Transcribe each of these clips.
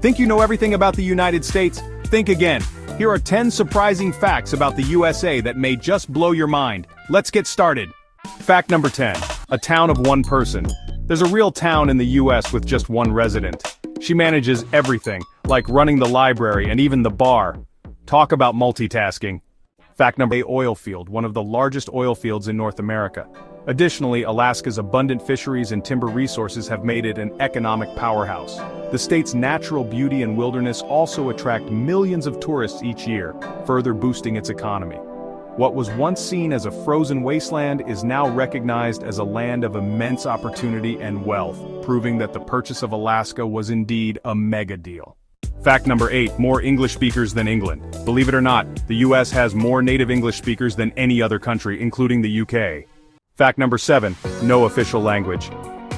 Think you know everything about the United States? Think again. Here are 10 surprising facts about the USA that may just blow your mind. Let's get started. Fact number 10. A town of one person. There's a real town in the US with just one resident. She manages everything, like running the library and even the bar. Talk about multitasking. Fact number 8. Oil field, one of the largest oil fields in North America. Additionally, Alaska's abundant fisheries and timber resources have made it an economic powerhouse. The state's natural beauty and wilderness also attract millions of tourists each year, further boosting its economy. What was once seen as a frozen wasteland is now recognized as a land of immense opportunity and wealth, proving that the purchase of Alaska was indeed a mega deal. Fact number 8. More English speakers than England. Believe it or not, the US has more native English speakers than any other country, including the UK. Fact number 7. No official language.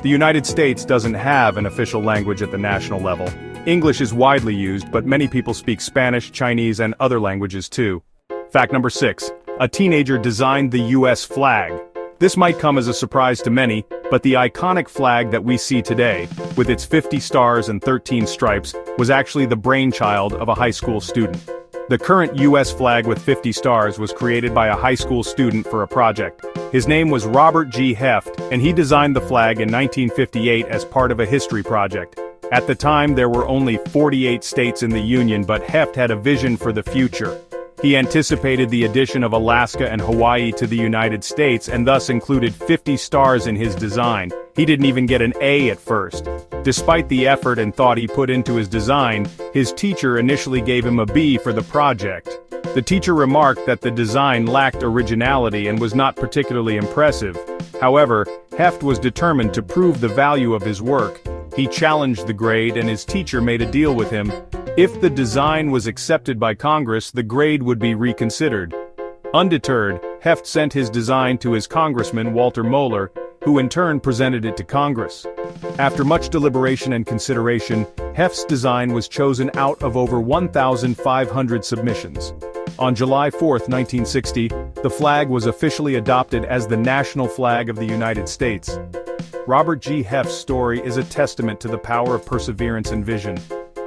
The United States doesn't have an official language at the national level. English is widely used, but many people speak Spanish, Chinese, and other languages too. Fact number 6. A teenager designed the US flag. This might come as a surprise to many, but the iconic flag that we see today, with its 50 stars and 13 stripes, was actually the brainchild of a high school student. The current US flag with 50 stars was created by a high school student for a project. His name was Robert G. Heft, and he designed the flag in 1958 as part of a history project. At the time, there were only 48 states in the Union, but Heft had a vision for the future. He anticipated the addition of Alaska and Hawaii to the United States and thus included 50 stars in his design. He didn't even get an A at first. Despite the effort and thought he put into his design, his teacher initially gave him a B for the project. The teacher remarked that the design lacked originality and was not particularly impressive. However, Heft was determined to prove the value of his work. He challenged the grade and his teacher made a deal with him. If the design was accepted by Congress, the grade would be reconsidered. Undeterred, Heft sent his design to his congressman Walter Moeller, who in turn presented it to Congress. After much deliberation and consideration, Heft's design was chosen out of over 1,500 submissions. On July 4, 1960, the flag was officially adopted as the national flag of the United States. Robert G. Heft's story is a testament to the power of perseverance and vision.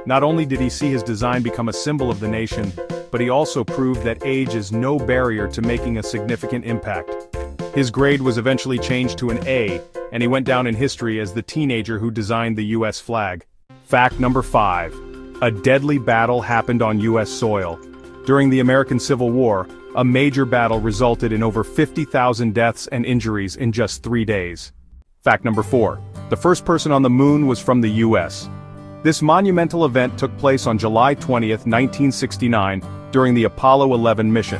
Not only did he see his design become a symbol of the nation, but he also proved that age is no barrier to making a significant impact. His grade was eventually changed to an A, and he went down in history as the teenager who designed the US flag. Fact number 5. A deadly battle happened on US soil. During the American Civil War, a major battle resulted in over 50,000 deaths and injuries in just 3 days. Fact number 4. The first person on the moon was from the US. This monumental event took place on July 20, 1969, during the Apollo 11 mission.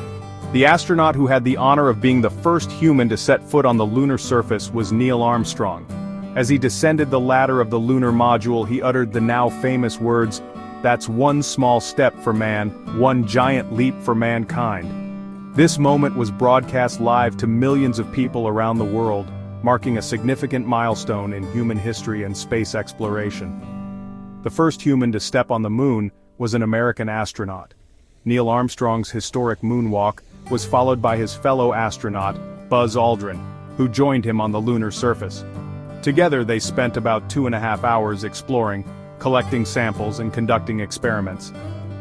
The astronaut who had the honor of being the first human to set foot on the lunar surface was Neil Armstrong. As he descended the ladder of the lunar module, he uttered the now famous words, "That's one small step for man, one giant leap for mankind." This moment was broadcast live to millions of people around the world, marking a significant milestone in human history and space exploration. The first human to step on the moon was an American astronaut. Neil Armstrong's historic moonwalk was followed by his fellow astronaut, Buzz Aldrin, who joined him on the lunar surface. Together they spent about 2.5 hours exploring, collecting samples and conducting experiments.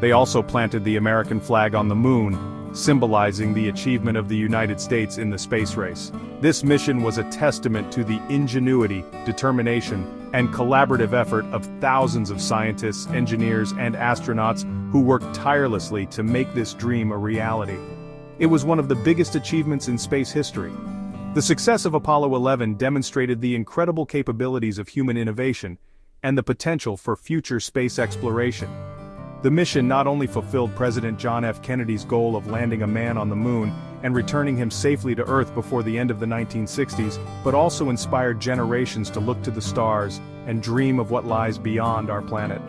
They also planted the American flag on the moon, symbolizing the achievement of the United States in the space race. This mission was a testament to the ingenuity, determination, and collaborative effort of thousands of scientists, engineers, and astronauts who worked tirelessly to make this dream a reality. It was one of the biggest achievements in space history. The success of Apollo 11 demonstrated the incredible capabilities of human innovation and the potential for future space exploration. The mission not only fulfilled President John F. Kennedy's goal of landing a man on the moon and returning him safely to Earth before the end of the 1960s, but also inspired generations to look to the stars and dream of what lies beyond our planet.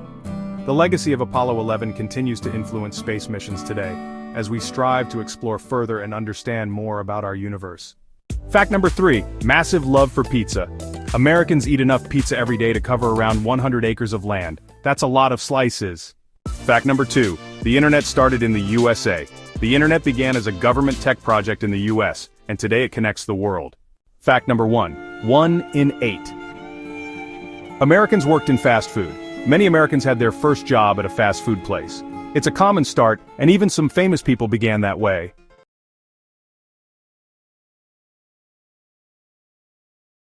The legacy of Apollo 11 continues to influence space missions today, as we strive to explore further and understand more about our universe. Fact number 3. Massive love for pizza. Americans eat enough pizza every day to cover around 100 acres of land. That's a lot of slices. Fact number 2. The internet started in the USA. The internet began as a government tech project in the US, and today it connects the world. Fact number 1. 1 in 8. Americans worked in fast food. Many Americans had their first job at a fast food place. It's a common start, and even some famous people began that way.